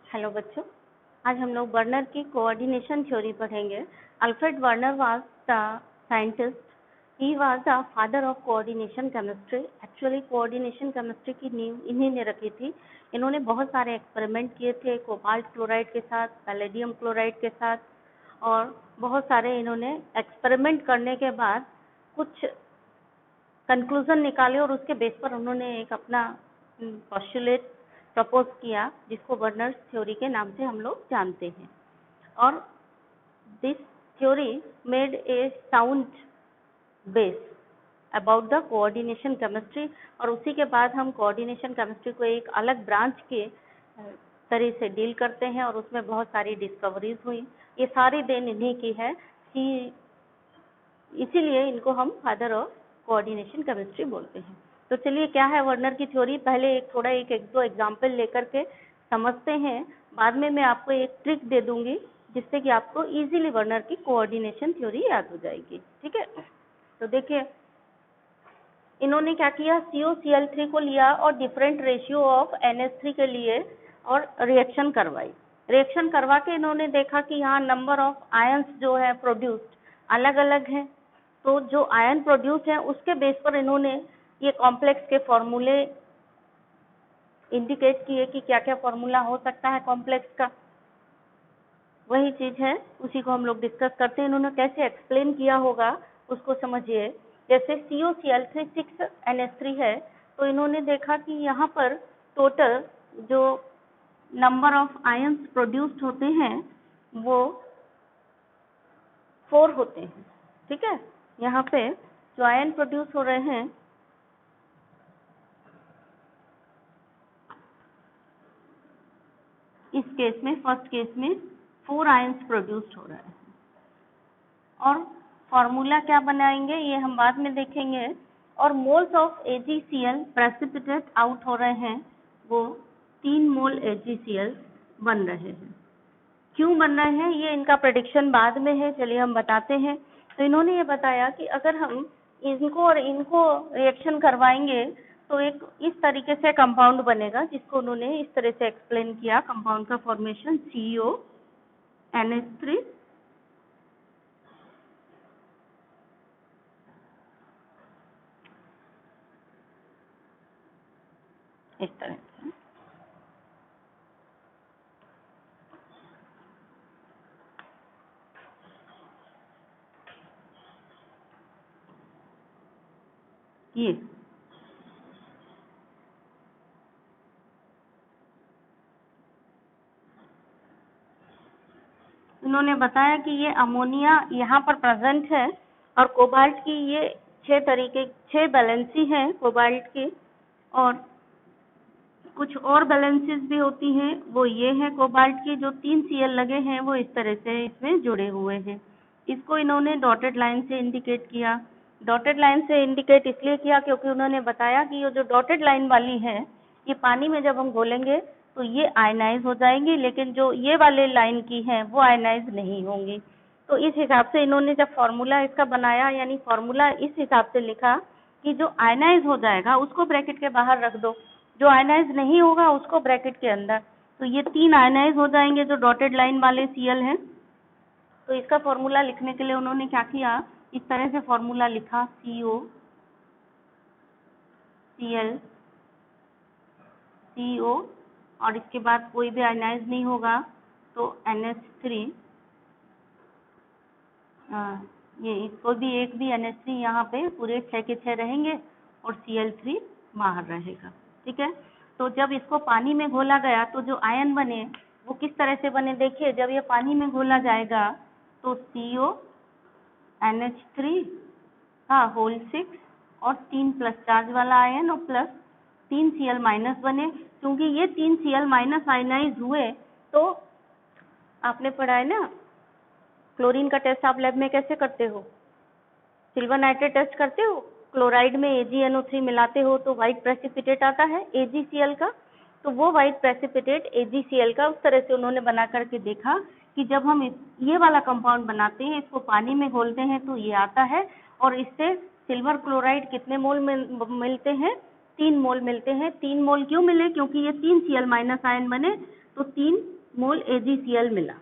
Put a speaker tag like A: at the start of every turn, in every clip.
A: Hello बच्चों, आज हम लोग वर्नर की कोऑर्डिनेशन थ्योरी पढ़ेंगे। Alfred Werner was the scientist, he was the father of coordination chemistry. Actually coordination chemistry की नींव इन्हीं ने रखी थी। इन्होंने बहुत सारे एक्सपेरिमेंट किए थे कोबाल्ट क्लोराइड के साथ, पैलेडियम क्लोराइड के साथ, और बहुत सारे इन्होंने एक्सपेरिमेंट करने के बाद कुछ कंक्लूजन निकाले और उसके बेस पर उन्होंने एक अपना पोस्टुलेट प्रपोज किया, जिसको वर्नर्स थ्योरी के नाम से हम लोग जानते हैं। और this theory made a sound base about the coordination chemistry, और उसी के बाद हम कोऑर्डिनेशन केमिस्ट्री को एक अलग ब्रांच के तरह से डील करते हैं और उसमें बहुत सारी डिस्कवरीज हुई। ये सारी देन इन्हीं की है कि इसीलिए इनको हम फादर ऑफ कोऑर्डिनेशन केमिस्ट्री बोलते हैं। तो चलिए, क्या है वर्नर की थ्योरी, पहले एक दो एग्जाम्पल लेकर के समझते हैं। बाद में मैं आपको एक ट्रिक दे दूंगी जिससे कि आपको इजीली वर्नर की कोऑर्डिनेशन थ्योरी याद हो जाएगी। ठीक है, तो देखिए इन्होंने क्या किया, COCl3 को लिया और डिफरेंट रेशियो ऑफ NH3 के लिए और रिएक्शन करवाई। रिएक्शन करवा के इन्होंने देखा कि यहाँ नंबर ऑफ आयंस जो है प्रोड्यूस्ड अलग अलग हैं। तो जो आयन प्रोड्यूस है उसके बेस पर इन्होंने ये कॉम्प्लेक्स के फॉर्मूले इंडिकेट किए कि क्या क्या फॉर्मूला हो सकता है कॉम्प्लेक्स का। वही चीज है, उसी को हम लोग डिस्कस करते हैं। इन्होंने कैसे एक्सप्लेन किया होगा उसको समझिए। जैसे COCl3 6NH3 है, तो इन्होंने देखा कि यहाँ पर टोटल जो नंबर ऑफ आयंस प्रोड्यूस्ड होते हैं वो 4 होते हैं। ठीक है, यहाँ पे जो आयन प्रोड्यूस हो रहे हैं इस केस में, फर्स्ट केस में 4 आयंस प्रोड्यूस्ड हो रहे हैं। और फॉर्मूला क्या बनाएंगे ये हम बाद में देखेंगे। और moles of AgCl precipitate out हो रहे हैं, वो 3 मोल AgCl बन रहे हैं। क्यों बन रहे हैं ये इनका प्रेडिक्शन बाद में है, चलिए हम बताते हैं। तो इन्होंने ये बताया कि अगर हम इनको और इनको रिएक्शन करवाएंगे तो एक इस तरीके से कंपाउंड बनेगा, जिसको उन्होंने इस तरह से एक्सप्लेन किया। कंपाउंड का फॉर्मेशन CONH3 इस तरह से। ये उन्होंने बताया कि ये अमोनिया यहाँ पर प्रेजेंट है और कोबाल्ट की ये 6 बैलेंसी हैं कोबाल्ट की, और कुछ और बैलेंसेस भी होती हैं, वो ये है कोबाल्ट की। जो 3 Cl लगे हैं वो इस तरह से इसमें जुड़े हुए हैं। इसको इन्होंने डॉटेड लाइन से इंडिकेट किया। डॉटेड लाइन से इंडिकेट इसलिए किया क्योंकि उन्होंने बताया कि ये जो डॉटेड लाइन वाली है ये पानी में जब हम घोलेंगे तो ये आयनाइज हो जाएंगी, लेकिन जो ये वाले लाइन की हैं वो आयनाइज नहीं होंगी। तो इस हिसाब से इन्होंने जब फॉर्मूला इसका बनाया, यानी फॉर्मूला इस हिसाब से लिखा कि जो आयनाइज हो जाएगा उसको ब्रैकेट के बाहर रख दो, जो आयनाइज नहीं होगा उसको ब्रैकेट के अंदर। तो ये 3 आयनाइज हो जाएंगे जो डॉटेड लाइन वाले Cl हैं। तो इसका फॉर्मूला लिखने के लिए उन्होंने क्या किया, इस तरह से फॉर्मूला लिखा, CO और इसके बाद कोई भी आयनाइज नहीं होगा तो NH3, ये कोई भी एक भी NH3 यहाँ पे पूरे 6 के 6 रहेंगे और Cl3 बाहर रहेगा। ठीक है, तो जब इसको पानी में घोला गया तो जो आयन बने वो किस तरह से बने, देखिए जब ये पानी में घोला जाएगा तो CONH3 होल 6 और 3 प्लस चार्ज वाला आयन और प्लस 3 Cl माइनस बने। क्योंकि ये 3 Cl माइनस आयनाइज हुए तो आपने पढ़ा है ना, क्लोरीन का टेस्ट आप लैब में कैसे करते हो, सिल्वर नाइट्रेट टेस्ट करते हो, क्लोराइड में AgNO3 मिलाते हो तो व्हाइट प्रेसिपिटेट आता है AgCl का। तो वो व्हाइट प्रेसिपिटेट AgCl का उस तरह से उन्होंने बना करके देखा कि जब हम ये वाला कंपाउंड बनाते हैं, इसको पानी में घोलते हैं तो ये आता है। और इससे सिल्वर क्लोराइड कितने मोल मिलते हैं, 3 मोल मिलते हैं। 3 मोल क्यों मिले, क्योंकि ये 3 Cl माइनस आयन बने तो 3 मोल AgCl मिला,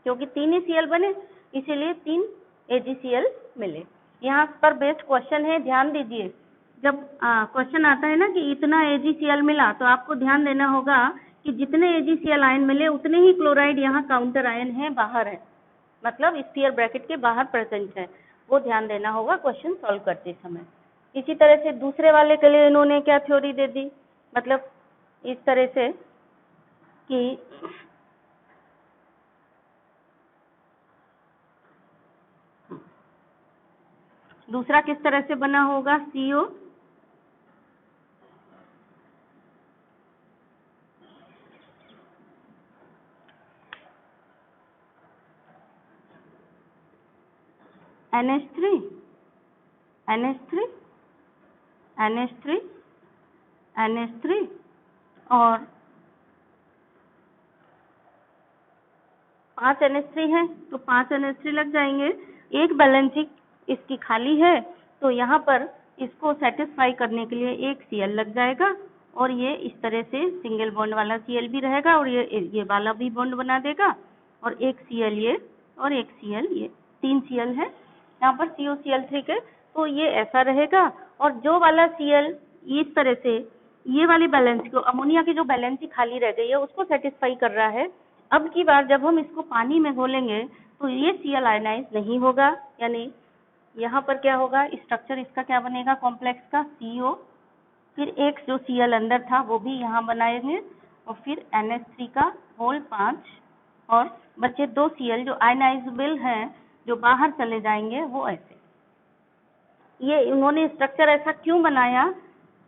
A: क्योंकि 3 ही Cl बने इसीलिए 3 AgCl मिले। यहाँ पर बेस्ड क्वेश्चन है, ध्यान दीजिए। जब क्वेश्चन आता है ना कि इतना AgCl मिला, तो आपको ध्यान देना होगा कि जितने AgCl आयन मिले उतने ही क्लोराइड यहाँ काउंटर आयन है, बाहर है, मतलब स्फीयर ब्रैकेट के बाहर प्रेजेंट है, वो ध्यान देना होगा क्वेश्चन सॉल्व करते समय। इसी तरह से दूसरे वाले के लिए इन्होंने क्या थ्योरी दे दी, मतलब इस तरह से कि दूसरा किस तरह से बना होगा, CO NH3 NH3 NH3 NH3 और 5 NH3 है, तो 5 NH3 लग जाएंगे। एक बैलेंसिंग इसकी खाली है, तो यहाँ पर इसको सेटिस्फाई करने के लिए एक Cl लग जाएगा, और ये इस तरह से सिंगल बॉन्ड वाला Cl भी रहेगा, और ये वाला भी बॉन्ड बना देगा, और एक Cl ये और एक Cl ये, 3 Cl है यहाँ पर COCl3 के, तो ये ऐसा रहेगा। और जो वाला Cl इस तरह से ये वाली बैलेंस को, अमोनिया की जो बैलेंस खाली रह गई है उसको सेटिस्फाई कर रहा है। अब की बार जब हम इसको पानी में घोलेंगे तो ये Cl आयनाइज नहीं होगा, यानी यहाँ पर क्या होगा, स्ट्रक्चर इसका क्या बनेगा, कॉम्प्लेक्स का CO, फिर एक जो Cl अंदर था वो भी यहाँ बनाएंगे, और फिर NH3 का होल 5, और बचे 2 Cl जो आयनाइजेबल हैं, जो बाहर चले जाएंगे, वो ऐसे। ये इन्होंने स्ट्रक्चर ऐसा क्यों बनाया,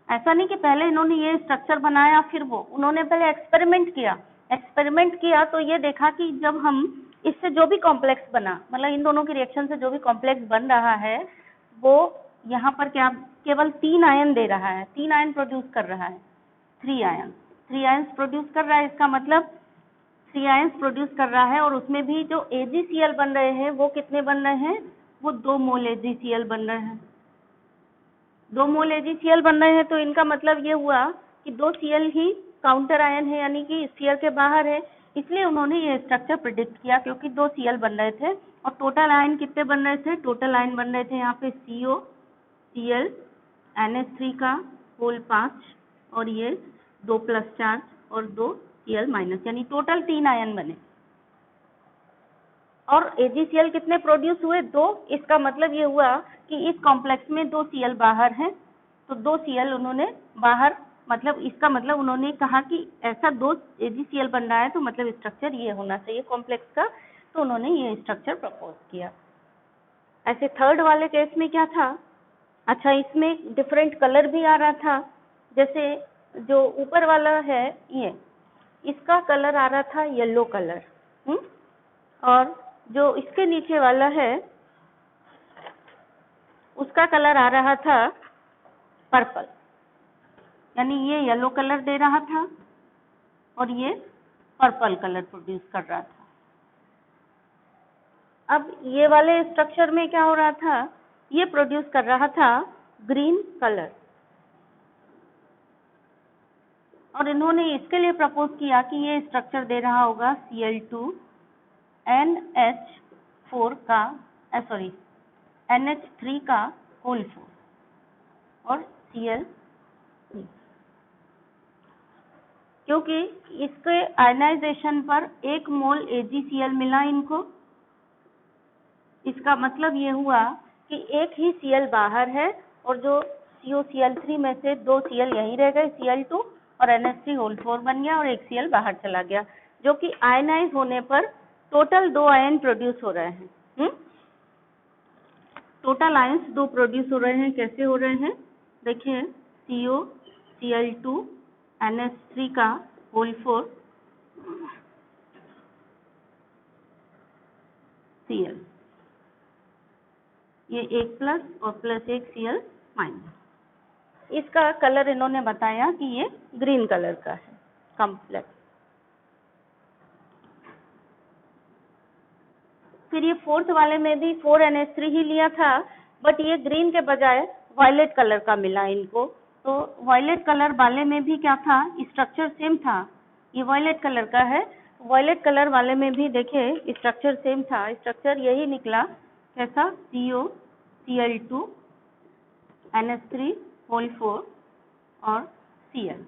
A: ऐसा नहीं कि पहले इन्होंने ये स्ट्रक्चर बनाया फिर वो, उन्होंने पहले एक्सपेरिमेंट किया तो ये देखा कि जब हम इससे जो भी कॉम्प्लेक्स बना, मतलब इन दोनों की रिएक्शन से जो भी कॉम्प्लेक्स बन रहा है, वो यहाँ पर क्या केवल 3 आयन दे रहा है, 3 आयन प्रोड्यूस कर रहा है, 3 आयन्स प्रोड्यूस कर रहा है। इसका मतलब 3 आयन्स प्रोड्यूस कर रहा है, और उसमें भी जो AgCl बन रहे हैं वो कितने बन रहे हैं, वो 2 मोल AgCl बन रहे हैं, 2 मोल AgCl बन रहे हैं। तो इनका मतलब ये हुआ कि 2 Cl ही काउंटर आयन है, यानी कि स्फीयर के बाहर है, इसलिए उन्होंने ये स्ट्रक्चर प्रिडिक्ट किया, क्योंकि 2 Cl बन रहे थे। और टोटल आयन कितने बन रहे थे, टोटल आयन बन रहे थे यहाँ पे CO Cl NH3 का होल 5, और ये 2 प्लस चार्ज और 2 Cl माइनस, यानी टोटल 3 आयन बने। और AgCl कितने प्रोड्यूस हुए, 2। इसका मतलब ये हुआ कि इस कॉम्प्लेक्स में 2 Cl बाहर हैं, तो 2 Cl उन्होंने बाहर, मतलब इसका मतलब उन्होंने कहा कि ऐसा 2 AgCl बन रहा है, तो मतलब स्ट्रक्चर ये होना चाहिए कॉम्प्लेक्स का, तो उन्होंने ये स्ट्रक्चर प्रपोज किया। ऐसे थर्ड वाले केस में क्या था, अच्छा इसमें डिफरेंट कलर भी आ रहा था, जैसे जो ऊपर वाला है ये, इसका कलर आ रहा था येलो कलर, और जो इसके नीचे वाला है उसका कलर आ रहा था पर्पल, यानी ये येलो कलर दे रहा था और ये पर्पल कलर प्रोड्यूस कर रहा था। अब ये वाले स्ट्रक्चर में क्या हो रहा था, ये प्रोड्यूस कर रहा था ग्रीन कलर, और इन्होंने इसके लिए प्रपोज किया कि ये स्ट्रक्चर दे रहा होगा Cl2 NH4 का NH3 का होल 4 और Cl, क्योंकि इसके आयनाइजेशन पर 1 मोल AgCl मिला इनको। इसका मतलब ये हुआ कि एक ही Cl बाहर है, और जो COCl3 में से 2 Cl यहीं रह गए, Cl2 और NH3 होल 4 बन गया, और एक Cl बाहर चला गया, जो कि आयनाइज होने पर टोटल 2 आयन प्रोड्यूस हो रहे हैं। टोटल आयन्स 2 प्रोड्यूस हो रहे हैं। कैसे हो रहे हैं, देखिए COCl2 NH3 का होल 4 Cl, ये 1 प्लस और प्लस 1 Cl माइनस। इसका कलर इन्होंने बताया कि ये ग्रीन कलर का है कॉम्प्लेक्स। फिर ये फोर्थ वाले में भी 4NH3 ही लिया था, बट ये ग्रीन के बजाय वायलेट कलर का मिला इनको। तो वायलेट कलर वाले में भी क्या था, स्ट्रक्चर सेम था, ये वायलेट कलर का है, वॉयलेट कलर वाले में भी देखिए स्ट्रक्चर सेम था, स्ट्रक्चर यही निकला, कैसा, COCl2 NH3 और Cl।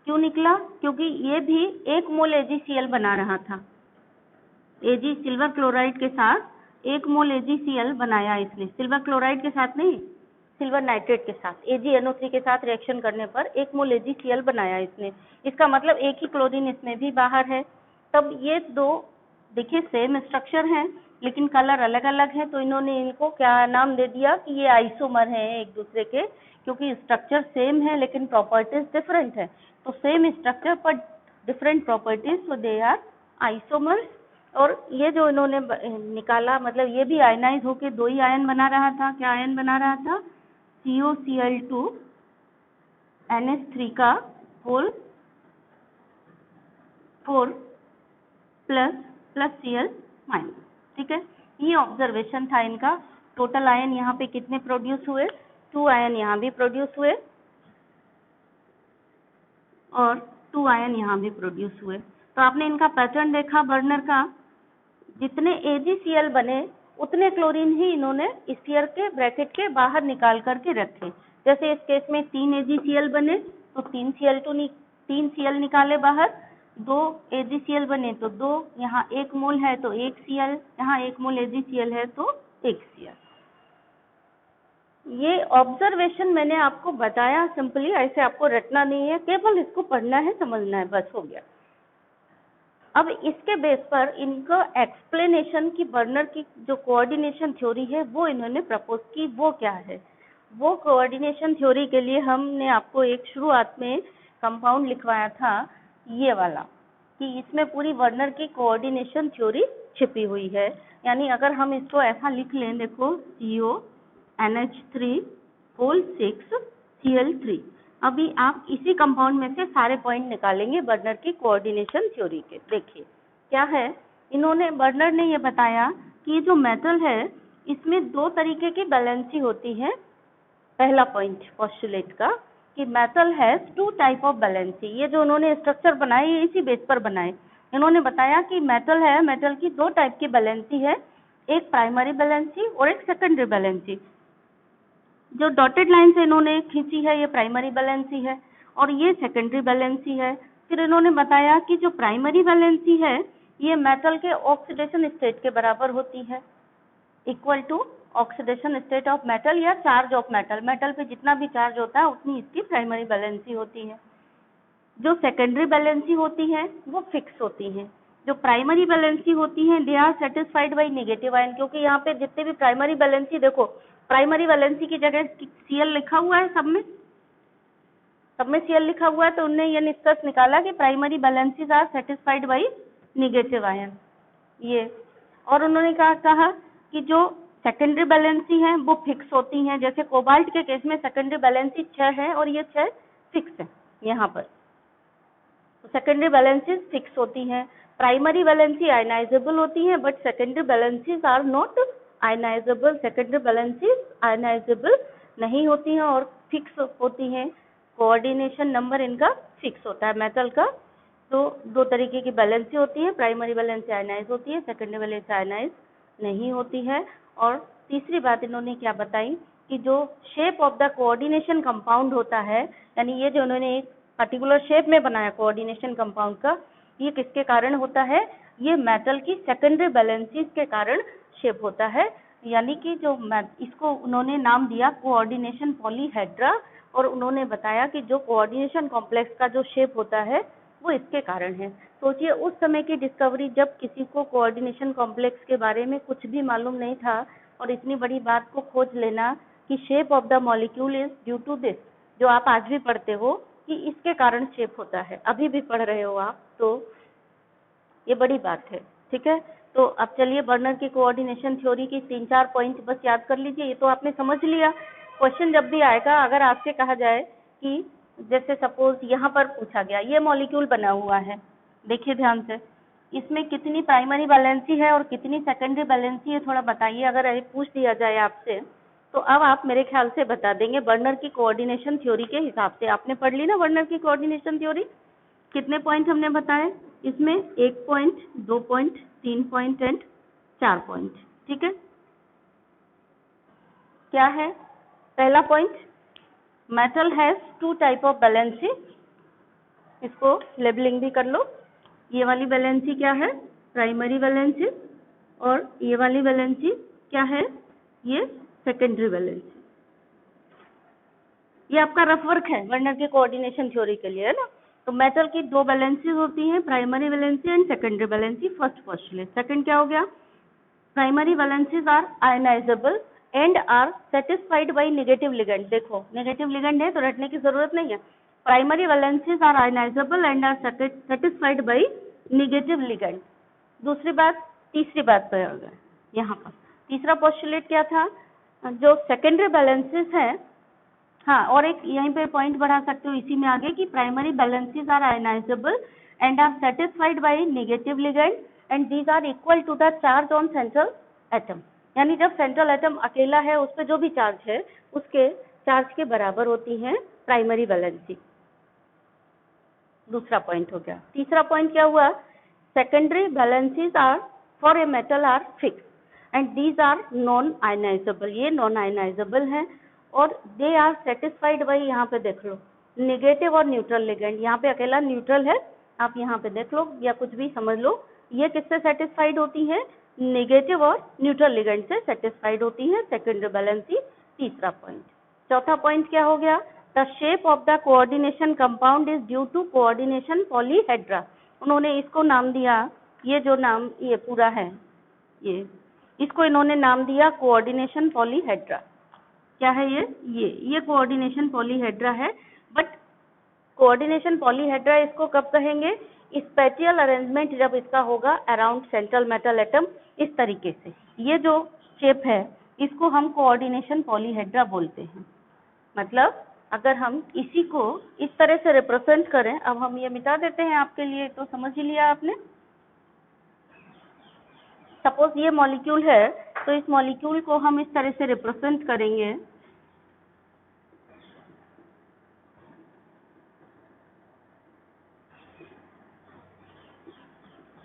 A: क्यों निकला? क्योंकि ये भी 1 मोल AgCl बना रहा था। Ag सिल्वर क्लोराइड के साथ 1 मोल AgCl बनाया इसने, सिल्वर क्लोराइड के साथ नहीं, सिल्वर नाइट्रेट के साथ, AgNO3 के साथ रिएक्शन करने पर 1 मोल AgCl बनाया इसने। इसका मतलब एक ही क्लोरीन इसमें भी बाहर है। तब ये दो देखिए सेम स्ट्रक्चर हैं लेकिन कलर अलग अलग है, तो इन्होंने इनको क्या नाम दे दिया कि ये आइसोमर हैं एक दूसरे के, क्योंकि स्ट्रक्चर सेम है लेकिन प्रॉपर्टीज डिफरेंट है। तो सेम स्ट्रक्चर पर different properties, so they are isomers. और ये जो इन्होंने निकाला, मतलब ये भी आयनाइज होके 2 ही आयन बना रहा था। क्या आयन बना रहा था? COCl2 NH3 का होल 4 प्लस Cl माइनस। ठीक है, ये ऑब्जर्वेशन था इनका। टोटल आयन यहाँ पे कितने प्रोड्यूस हुए? 2 आयन यहाँ भी प्रोड्यूस हुए और 2 आयन यहाँ भी प्रोड्यूस हुए। तो आपने इनका पैटर्न देखा बर्नर का, जितने AgCl बने उतने क्लोरीन ही इन्होंने स्फीयर के ब्रैकेट के बाहर निकाल करके रखे। जैसे इस केस में 3 AgCl बने तो 3 Cl निकाले बाहर, 2 AgCl बने तो 2, यहाँ 1 मोल है तो 1 Cl, यहाँ 1 मोल AgCl है तो 1 Cl। ये ऑब्जर्वेशन मैंने आपको बताया सिंपली, ऐसे आपको रटना नहीं है, केवल इसको पढ़ना है, समझना है, बस हो गया। अब इसके बेस पर इनका एक्सप्लेनेशन की बर्नर की जो कोऑर्डिनेशन थ्योरी है वो इन्होंने प्रपोज की, वो क्या है? वो कोऑर्डिनेशन थ्योरी के लिए हमने आपको एक शुरुआत में कंपाउंड लिखवाया था ये वाला, कि इसमें पूरी बर्नर की कोऑर्डिनेशन थ्योरी छिपी हुई है। यानी अगर हम इसको ऐसा लिख लें, देखो CONH3 6Cl3। अभी आप इसी कंपाउंड में से सारे पॉइंट निकालेंगे बर्नर की कोऑर्डिनेशन थ्योरी के। देखिए क्या है, इन्होंने बर्नर ने ये बताया कि जो मेटल है इसमें 2 तरीके की बैलेंसी होती है। पहला पॉइंट पोस्टुलेट का कि metal has 2 type of valency. ये जो उन्होंने स्ट्रक्चर बनाए ये इसी बेस पर बनाए। इन्होंने बताया कि मेटल है, मेटल की 2 टाइप की बैलेंसी है, एक प्राइमरी बैलेंसी और एक सेकेंडरी बैलेंसी। जो डॉटेड लाइन से इन्होंने खींची है ये प्राइमरी बैलेंसी है और ये सेकेंडरी बैलेंसी है। फिर इन्होंने बताया कि जो प्राइमरी बैलेंसी है ये मेटल के ऑक्सीडेशन स्टेट के बराबर होती है, equal to oxidation state of metal या चार्ज ऑफ मेटल। मेटल पे जितना भी चार्ज होता है उतनी इसकी प्राइमरी बैलेंसी होती है। जो सेकेंडरी बैलेंसी होती है वो फिक्स होती है। जो प्राइमरी बैलेंसी होती है they are satisfied by negative ion, क्योंकि यहाँ पे जितने भी प्राइमरी बैलेंसी, देखो प्राइमरी बैलेंसी की जगह Cl लिखा हुआ है, सब में Cl लिखा हुआ है, तो उन्होंने ये निष्कर्ष निकाला कि primary valencies are satisfied by negative ion. ये और उन्होंने कहा कि जो सेकेंडरी बैलेंसी है वो फिक्स होती हैं। जैसे कोबाल्ट के केस में सेकेंडरी बैलेंसी 6 है और ये 6 फिक्स है यहाँ पर, तो सेकेंडरी बैलेंसीज फिक्स होती हैं। प्राइमरी बैलेंसी आयनाइजेबल होती हैं but secondary valencies are not ionizable. Secondary valencies ionizable नहीं होती हैं और फिक्स होती हैं। कोऑर्डिनेशन नंबर इनका फिक्स होता है मेटल का। तो 2 तरीके की बैलेंसी होती है, प्राइमरी बैलेंसी आयनाइज होती है, सेकेंडरी बैलेंसी आयनाइज नहीं होती है। और तीसरी बात इन्होंने क्या बताई कि जो shape of the coordination compound होता है, यानी ये जो उन्होंने एक पर्टिकुलर शेप में बनाया कोऑर्डिनेशन कंपाउंड का, ये किसके कारण होता है? ये मेटल की सेकेंडरी बैलेंसीज के कारण शेप होता है। यानी कि जो इसको उन्होंने नाम दिया कोऑर्डिनेशन पॉलीहेड्रा, और उन्होंने बताया कि जो कोऑर्डिनेशन कॉम्प्लेक्स का जो शेप होता है वो इसके कारण है। सोचिए उस समय की डिस्कवरी, जब किसी को कोऑर्डिनेशन कॉम्प्लेक्स के बारे में कुछ भी मालूम नहीं था और इतनी बड़ी बात को खोज लेना कि shape of the molecule is due to this, जो आप आज भी पढ़ते हो कि इसके कारण शेप होता है, अभी भी पढ़ रहे हो आप, तो ये बड़ी बात है। ठीक है, तो अब चलिए बर्नर की कोऑर्डिनेशन थ्योरी की 3-4 पॉइंट बस याद कर लीजिए। ये तो आपने समझ लिया। क्वेश्चन जब भी आएगा, अगर आपसे कहा जाए कि जैसे सपोज यहाँ पर पूछा गया ये मॉलिक्यूल बना हुआ है, देखिए ध्यान से, इसमें कितनी प्राइमरी बैलेंसी है और कितनी सेकेंडरी बैलेंसी है, थोड़ा बताइए। अगर पूछ दिया जाए आपसे तो अब आप मेरे ख्याल से बता देंगे बर्नर की कोऑर्डिनेशन थ्योरी के हिसाब से। आपने पढ़ ली ना बर्नर की कोऑर्डिनेशन थ्योरी? कितने पॉइंट हमने बताए? इसमें 1 point, 2 point, 3 point and 4 point. ठीक है, क्या है पहला point? Metal has 2 type of valency. इसको लेबलिंग भी कर लो। ये वाली वैलेंसी क्या है? Primary valency. और ये वाली वैलेंसी क्या है? ये सेकेंडरी वैलेंसी। ये आपका रफ वर्क है वर्नर के कोऑर्डिनेशन थ्योरी के लिए, है ना। तो मेटल की 2 वैलेंसीज होती हैं, primary valency and secondary valency. First postulate. Second क्या हो गया? Primary valencies are ionizable and are satisfied by negative ligand. देखो नेगेटिव लिगेंड है तो रटने की जरूरत नहीं है। Primary valencies are ionizable and are satisfied by negative ligand. दूसरी बात, तीसरी बात पे आ गया यहाँ पर। तीसरा पोस्टुलेट क्या था? जो सेकेंडरी वैलेंसीज है, हाँ, और एक यहीं पे पॉइंट बढ़ा सकते हो इसी में आगे कि primary valencies are ionizable and are satisfied by negative ligand and these are equal to the charge on central atom. यानी जब सेंट्रल एटम अकेला है उस पर जो भी चार्ज है उसके चार्ज के बराबर होती है प्राइमरी वैलेंसी। दूसरा पॉइंट हो गया। तीसरा पॉइंट क्या हुआ? Secondary valencies are for a metal are fix and these are non ionizable. ये नॉन आयनाइजेबल है और दे आर सेटिस्फाइड बाई, यहाँ पे देख लो, नेगेटिव और न्यूट्रल लिगेंड। यहाँ पे अकेला न्यूट्रल है, आप यहाँ पे देख लो या कुछ भी समझ लो। ये किससे सेटिस्फाइड होती है? नेगेटिव और न्यूट्रल लिगेंड से सेटिस्फाइड होती है सेकेंडरी वैलेंसी। तीसरा पॉइंट। चौथा पॉइंट क्या हो गया? The shape of the coordination compound is due to coordination polyhedra. उन्होंने इसको नाम दिया, ये जो नाम ये पूरा है, ये इसको इन्होंने नाम दिया कोऑर्डिनेशन पॉलीहेड्रा। क्या है ये कोऑर्डिनेशन पॉलीहेड्रा है। बट कोऑर्डिनेशन पॉलीहेड्रा इसको कब कहेंगे? स्पेटियल अरेंजमेंट जब इसका होगा अराउंड सेंट्रल मेटल एटम, इस तरीके से। ये जो शेप है इसको हम कोऑर्डिनेशन पॉलीहेड्रा बोलते हैं। मतलब अगर हम इसी को इस तरह से रिप्रेजेंट करें, अब हम ये मिटा देते हैं आपके लिए, तो समझ ही लिया आपने। सपोज ये मॉलिक्यूल है तो इस मॉलिक्यूल को हम इस तरह से रिप्रेजेंट करेंगे।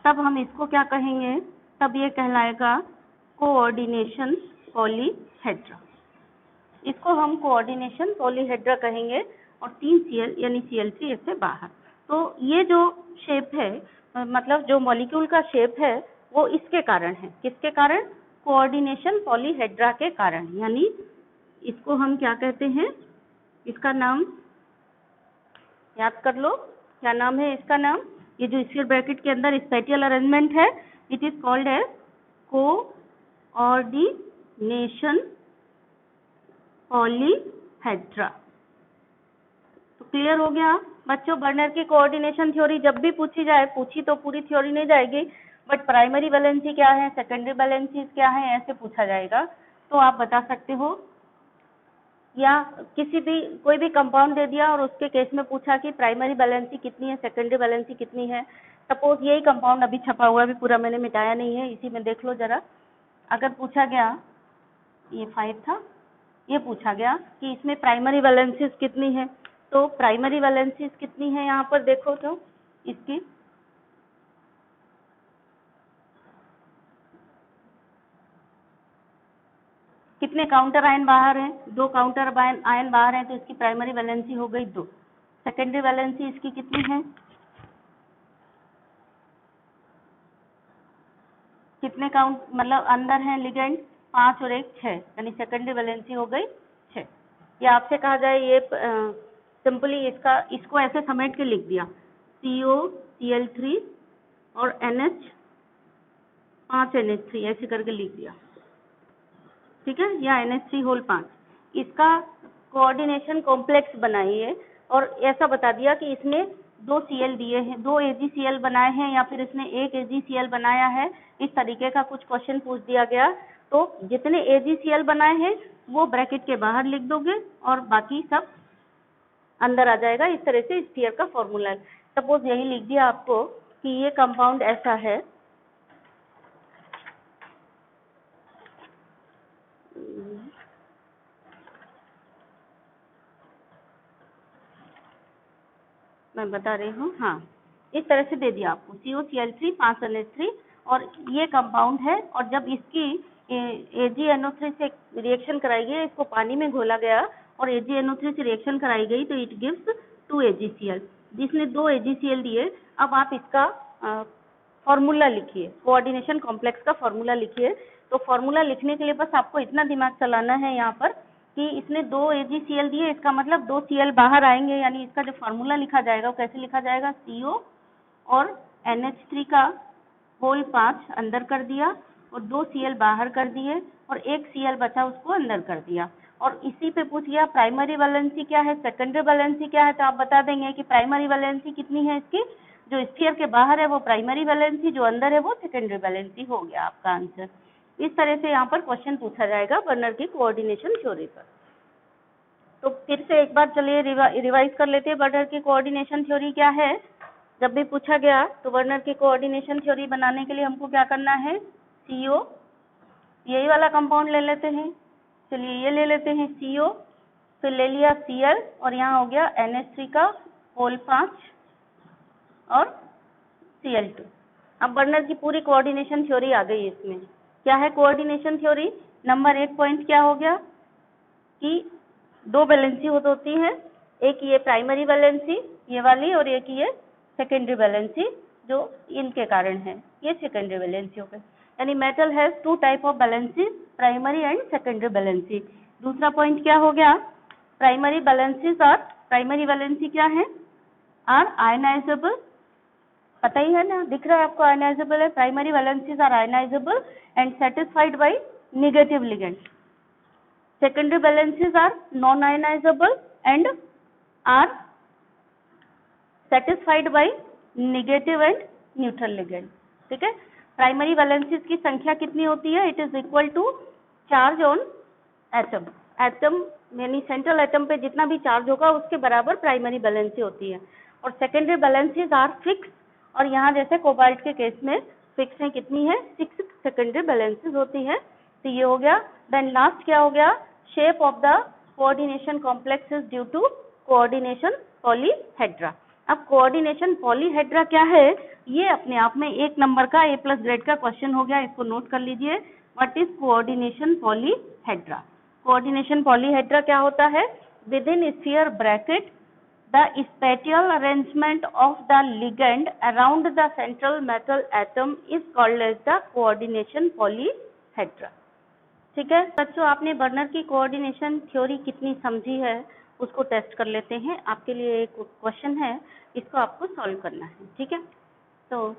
A: तब हम इसको क्या कहेंगे? तब ये कहलाएगा कोऑर्डिनेशन पॉलीहेड्रा। इसको हम कोऑर्डिनेशन पॉलीहेड्रा कहेंगे। और 3 Cl यानी Cl3 इससे बाहर। तो ये जो शेप है, मतलब जो मॉलिक्यूल का शेप है वो इसके कारण है। किसके कारण? कोऑर्डिनेशन पॉलीहेड्रा के कारण। यानी इसको हम क्या कहते हैं? इसका नाम याद कर लो, क्या नाम है इसका नाम? ये जो स्क्वायर ब्रैकेट के अंदर स्पेटियल अरेंजमेंट है, it is called as coordination polyhedra. तो क्लियर हो गया बच्चों। वर्नर की कोऑर्डिनेशन थ्योरी जब भी पूछी जाए, पूछी तो पूरी थ्योरी नहीं जाएगी, बट प्राइमरी वैलेंसी क्या है, सेकेंडरी वैलेंसी क्या है, ऐसे पूछा जाएगा तो आप बता सकते हो। या किसी भी कोई भी कंपाउंड दे दिया और उसके केस में पूछा कि प्राइमरी वैलेंसी कितनी है, सेकेंडरी वैलेंसी कितनी है। सपोज यही कंपाउंड अभी छपा हुआ है, अभी पूरा मैंने मिटाया नहीं है, इसी में देख लो जरा। अगर पूछा गया, ये 5 था, ये पूछा गया कि इसमें प्राइमरी वैलेंसीज कितनी है, तो प्राइमरी वैलेंसीज कितनी है यहाँ पर देखो तो इसकी कितने काउंटर आयन बाहर हैं? 2 काउंटर आयन बाहर हैं, तो इसकी प्राइमरी वैलेंसी हो गई 2। सेकेंडरी वैलेंसी इसकी कितनी है? कितने काउंट मतलब अंदर हैं लिगेंड? 5 और 1 6, यानी सेकेंडरी वैलेंसी हो गई 6। या आपसे कहा जाए ये सिंपली इसको ऐसे समेट के लिख दिया, COCl3 और NH 5 NH3 ऐसे करके लिख दिया, ठीक है, या NH3 होल 5। इसका कोऑर्डिनेशन कॉम्प्लेक्स बनाइए और ऐसा बता दिया कि इसमें 2 Cl दिए हैं, 2 AgCl बनाए हैं, या फिर इसने 1 AgCl बनाया है। इस तरीके का कुछ क्वेश्चन पूछ दिया गया तो जितने AgCl बनाए हैं वो ब्रैकेट के बाहर लिख दोगे और बाकी सब अंदर आ जाएगा। इस तरह से स्फीयर का फॉर्मूला है। सपोज यही लिख दिया आपको कि ये कंपाउंड ऐसा है, मैं बता रही हूँ, हाँ, इस तरह से दे दिया आपको COCl3 5 NH3 और ये कंपाउंड है, और जब इसकी AgNO3 से रिएक्शन कराई गई, इसको पानी में घोला गया और AgNO3 से रिएक्शन कराई गई, तो इट गिव्स 2 AgCl। जिसने 2 AgCl दिए, अब आप इसका फॉर्मूला लिखिए, कोऑर्डिनेशन कॉम्प्लेक्स का फॉर्मूला लिखिए। तो फॉर्मूला लिखने के लिए बस आपको इतना दिमाग चलाना है यहाँ पर कि इसने 2 AgCl दिए, इसका मतलब 2 Cl बाहर आएंगे, यानी इसका जो फॉर्मूला लिखा जाएगा वो कैसे लिखा जाएगा, CO और NH3 का होल 5 अंदर कर दिया और 2 Cl बाहर कर दिए और 1 Cl बचा उसको अंदर कर दिया। और इसी पे पूछ गया प्राइमरी वैलेंसी क्या है, सेकेंडरी वैलेंसी क्या है, तो आप बता देंगे कि प्राइमरी वैलेंसी कितनी है इसकी, जो स्फीयर के बाहर है वो प्राइमरी वैलेंसी, जो अंदर है वो सेकेंडरी वैलेंसी। हो गया आपका आंसर। इस तरह से यहाँ पर क्वेश्चन पूछा जाएगा बर्नर की कोऑर्डिनेशन थ्योरी पर। तो फिर से एक बार चलिए रिवाइज कर लेते हैं, बर्नर की कोऑर्डिनेशन थ्योरी क्या है। जब भी पूछा गया तो बर्नर की कोऑर्डिनेशन थ्योरी बनाने के लिए हमको क्या करना है, CO, यही वाला कंपाउंड ले लेते हैं, चलिए ये ले लेते हैं CO, फिर ले लिया Cl और यहाँ हो गया NH3 का होल 5 और Cl2। अब बर्नर की पूरी कोऑर्डिनेशन थ्योरी आ गई इसमें। क्या है कोऑर्डिनेशन थ्योरी, नंबर 1 पॉइंट क्या हो गया कि 2 वैलेंसी होती है, एक ये प्राइमरी वैलेंसी ये वाली और एक ये सेकेंडरी वैलेंसी जो इनके कारण है, ये सेकेंडरी वैलेंसी हो गई। यानी metal has 2 type of valency, primary and secondary valency. दूसरा पॉइंट क्या हो गया, प्राइमरी वैलेंसीज और प्राइमरी वैलेंसी क्या है, आर आयनाइजेबल, पता ही है ना, दिख रहा है आपको आयनाइजेबल है। Primary valencies are ionizable and satisfied by negative ligand. Secondary valencies are non-ionizable and are satisfied by negative and neutral ligand। ठीक है, प्राइमरी वैलेंसीज की संख्या कितनी होती है, it is equal to charge on atom. Atom यानी central atom पे जितना भी चार्ज होगा उसके बराबर प्राइमरी वैलेंसी होती है। और सेकेंडरी वैलेंसीज आर फिक्स, और यहाँ जैसे कोबाल्ट के केस में फिक्स है, कितनी है, 6 सेकेंडरी वैलेंसीज होती है। तो ये हो गया। देन लास्ट क्या हो गया, shape of the coordination complex is due to coordination polyhedra. अब कोऑर्डिनेशन पॉलीहेड्रा क्या है, ये अपने आप में 1 नंबर का A+ ग्रेड का क्वेश्चन हो गया, इसको नोट कर लीजिए। What is coordination polyhedra. Coordination polyhedra क्या होता है, with in sphere bracket the spatial arrangement of the ligand around the central metal atom is called as the coordination polyhedra। ठीक है बच्चों, आपने बर्नर की कोऑर्डिनेशन थ्योरी कितनी समझी है उसको टेस्ट कर लेते हैं। आपके लिए एक क्वेश्चन है, इसको आपको सॉल्व करना है। ठीक है, तो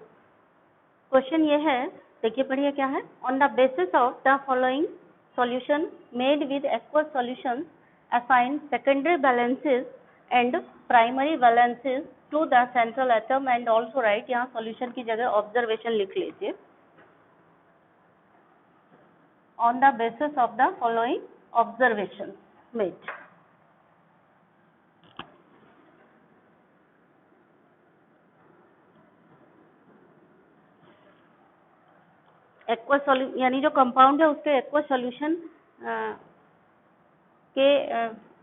A: क्वेश्चन ये है, देखिए पढ़िए क्या है। On the basis of the following solution made with aqueous solutions assign secondary valences and primary valencies to the central atom and also write, यहाँ सॉल्यूशन की जगह ऑब्जर्वेशन लिख लीजिए। On the basis of the following observation made, aqueous solution यानी जो compound है उसके aqueous solution के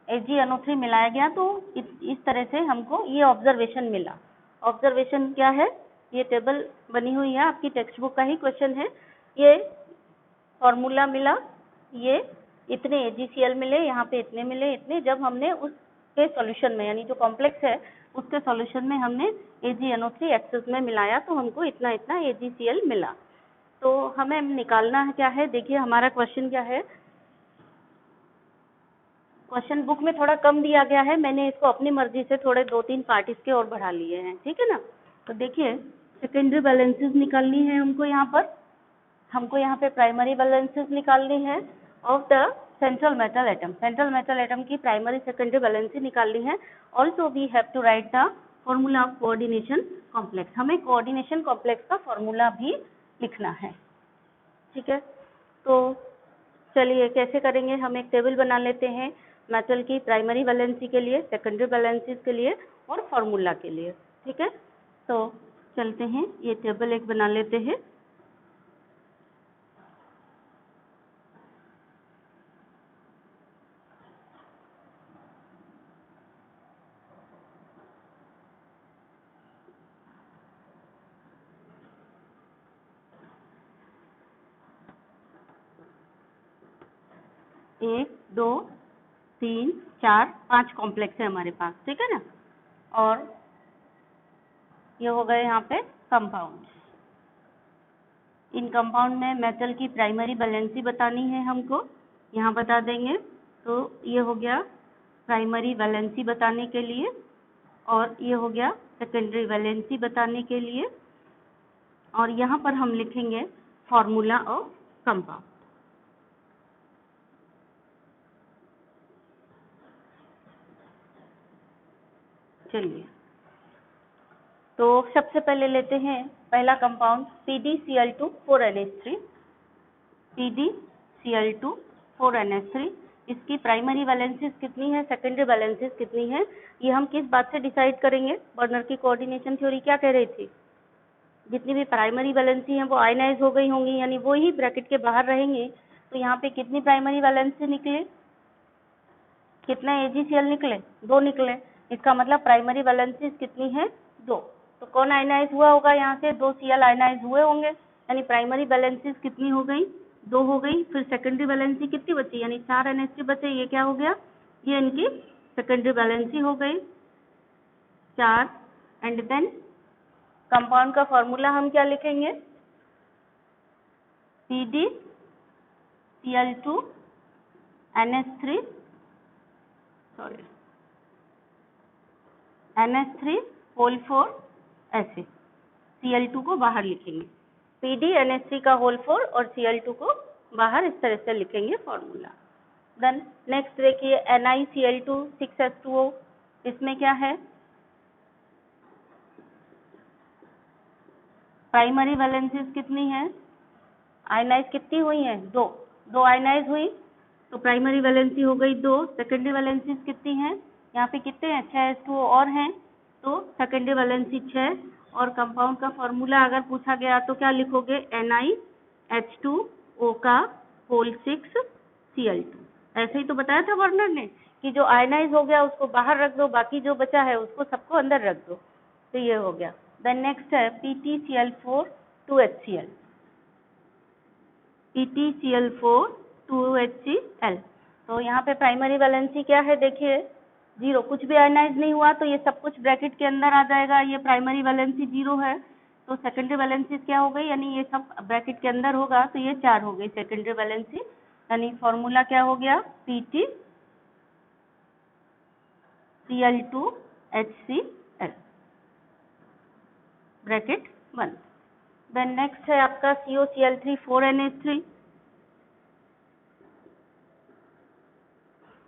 A: AgNO3 मिलाया गया, तो इस तरह से हमको ये ऑब्जर्वेशन मिला। ऑब्जर्वेशन क्या है, ये टेबल बनी हुई है, आपकी टेक्स्ट बुक का ही क्वेश्चन है। ये फॉर्मूला मिला, ये इतने AgCl मिले, यहाँ पे इतने मिले, इतने, जब हमने उसके सॉल्यूशन में यानी जो कॉम्प्लेक्स है उसके सॉल्यूशन में हमने AgNO3 एक्सेस में मिलाया तो हमको इतना इतना AgCl मिला। तो हमें निकालना है क्या है, देखिए हमारा क्वेश्चन क्या है। क्वेश्चन बुक में थोड़ा कम दिया गया है, मैंने इसको अपनी मर्जी से थोड़े 2-3 पार्ट इसके और बढ़ा लिए हैं। ठीक है ना, तो देखिए सेकेंडरी बैलेंसेस निकालनी है हमको, यहाँ पर हमको यहाँ पे प्राइमरी बैलेंसेस निकालनी है of the central metal atom. Central metal atom की प्राइमरी सेकेंडरी बैलेंसी निकालनी है। Also we have to write the formula of coordination complex, हमें कोऑर्डिनेशन कॉम्प्लेक्स का फॉर्मूला भी लिखना है। ठीक है, तो चलिए कैसे करेंगे, हम एक टेबल बना लेते हैं मेटल की प्राइमरी वैलेंसी के लिए, सेकेंडरी वैलेंसीज के लिए और फॉर्मूला के लिए। ठीक है, तो चलते हैं, ये टेबल एक बना लेते हैं। 1 2 3 4 5 कॉम्प्लेक्स है हमारे पास, ठीक है ना। और ये हो गए यहाँ पे कंपाउंड। इन कंपाउंड में मेटल की प्राइमरी वैलेंसी बतानी है हमको, यहाँ बता देंगे। तो ये हो गया प्राइमरी वैलेंसी बताने के लिए, और ये हो गया सेकेंडरी वैलेंसी बताने के लिए, और यहाँ पर हम लिखेंगे फॉर्मूला ऑफ कंपाउंड। चलिए, तो सबसे पहले लेते हैं पहला compound PdCl2 4NH3। PdCl2 4NH3, इसकी प्राइमरी वैलेंसीज कितनी है, सेकेंडरी वैलेंसीज कितनी है, ये हम किस बात से डिसाइड करेंगे। बर्नर की कोऑर्डिनेशन थ्योरी क्या कह रही थी, जितनी भी प्राइमरी वैलेंसी हैं वो आयनाइज हो गई होंगी, यानी वो ही ब्रैकेट के बाहर रहेंगे। तो यहाँ पे कितनी प्राइमरी वैलेंसी निकले, कितने AgCl निकले, 2 निकले। इसका मतलब प्राइमरी वैलेंसीज कितनी है, 2। तो कौन आयनाइज हुआ होगा, यहाँ से 2 Cl आयनाइज हुए होंगे, यानी प्राइमरी वैलेंसीज कितनी हो गई, 2 हो गई। फिर सेकेंडरी वैलेंसी कितनी बची, यानी 4 NH3 बचे। ये क्या हो गया, ये इनकी सेकेंडरी वैलेंसी हो गई 4। एंड देन कंपाउंड का फॉर्मूला हम क्या लिखेंगे, PdCl2 NH3 NH3 होल 4 ऐसे, Cl2 को बाहर लिखेंगे। PD NH3 का होल 4 और Cl2 को बाहर इस तरह से लिखेंगे फॉर्मूला। देन नेक्स्ट देखिए NiCl2 6H2O, इसमें क्या है, प्राइमरी वैलेंसीज कितनी है, आयनाइज कितनी हुई है, 2 आयनाइज हुई, तो प्राइमरी वैलेंसी हो गई 2। सेकेंडरी वैलेंसीज कितनी है, यहाँ पे कितने हैं, 6H2O और हैं, तो सेकेंडरी वैलेंसी 6। और कंपाउंड का फॉर्मूला अगर पूछा गया तो क्या लिखोगे, NiH2O का होल 6 Cl2। ऐसे ही तो बताया था बर्नर ने कि जो आयनाइज हो गया उसको बाहर रख दो, बाकी जो बचा है उसको सबको अंदर रख दो। तो ये हो गया। देन नेक्स्ट है PtCl4 2HCl। PtCl4 2HCl, तो यहाँ पे प्राइमरी वैलेंसी क्या है, देखिए 0, कुछ भी आयनाइज नहीं हुआ तो ये सब कुछ ब्रैकेट के अंदर आ जाएगा, ये प्राइमरी वैलेंसी 0 है। तो सेकेंडरी वैलेंसी क्या हो गई, यानी ये सब ब्रैकेट के अंदर होगा, तो ये 4 हो गई सेकेंडरी वैलेंसी। यानी फॉर्मूला क्या हो गया, PtCl2HCl ब्रैकेट 1। देन नेक्स्ट है आपका COCl3 4NH3।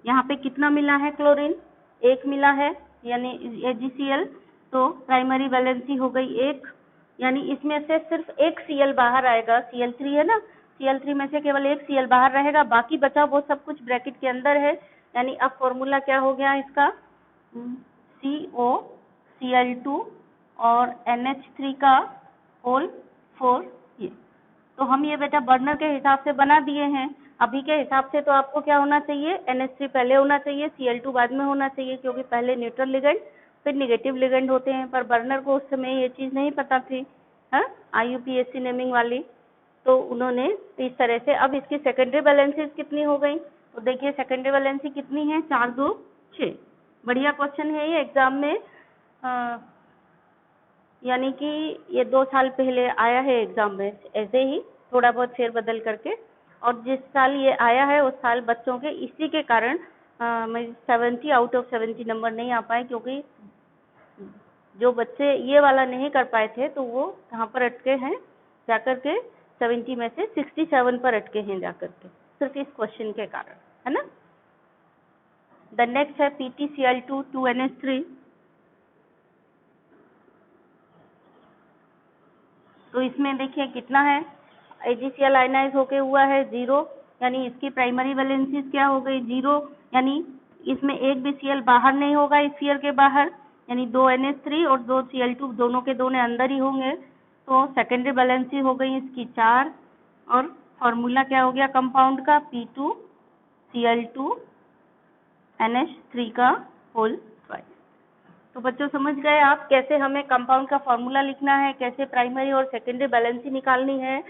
A: यहाँ पे कितना मिला है क्लोरीन, 1 मिला है, यानी AgCl, तो प्राइमरी वैलेंसी हो गई 1, यानी इसमें से सिर्फ एक Cl बाहर आएगा, Cl3 है ना, Cl3 में से केवल एक Cl बाहर रहेगा, बाकी बचा वो सब कुछ ब्रैकेट के अंदर है। यानी अब फॉर्मूला क्या हो गया इसका, COCl2 और NH3 का होल 4 ये। तो हम ये बेटा बर्नर के हिसाब से बना दिए हैं। अभी के हिसाब से तो आपको क्या होना चाहिए, NH3 पहले होना चाहिए, Cl2 बाद में होना चाहिए, क्योंकि पहले न्यूट्रल लिगेंड फिर निगेटिव लिगेंड होते हैं। पर बर्नर को उस समय ये चीज़ नहीं पता थी, हाँ, IUPAC नेमिंग वाली, तो उन्होंने इस तरह से। अब इसकी सेकेंडरी वैलेंसीज कितनी हो गई, तो देखिए सेकेंडरी वैलेंसी कितनी है, 4 2 6। बढ़िया क्वेश्चन है ये एग्जाम में, यानी कि ये 2 साल पहले आया है एग्जाम में, ऐसे ही थोड़ा बहुत फेरबदल करके। और जिस साल ये आया है उस साल बच्चों के इसी के कारण 70 आउट ऑफ 70 नंबर नहीं आ पाए, क्योंकि जो बच्चे ये वाला नहीं कर पाए थे तो वो कहाँ पर अटके हैं, जाकर के 70 में से 67 पर अटके हैं जाकर के, सिर्फ इस क्वेश्चन के कारण, है ना। द नेक्स्ट है PtCl2 2NH3। तो इसमें देखिए कितना है, AgCl आयनाइज होके हुआ है 0, यानी इसकी प्राइमरी वैलेंसीज क्या हो गई, 0, यानी इसमें एक भी Cl बाहर नहीं होगा इस स्फीयर के बाहर, यानी 2 NH3 और 2 Cl2 दोनों के दोनों अंदर ही होंगे। तो सेकेंडरी वैलेंसी हो गई इसकी 4, और फॉर्मूला क्या हो गया कंपाउंड का, P2Cl2 NH3 का होल 5। तो बच्चों समझ गए आप कैसे हमें कंपाउंड का फॉर्मूला लिखना है, कैसे प्राइमरी और सेकेंडरी वैलेंसी निकालनी है।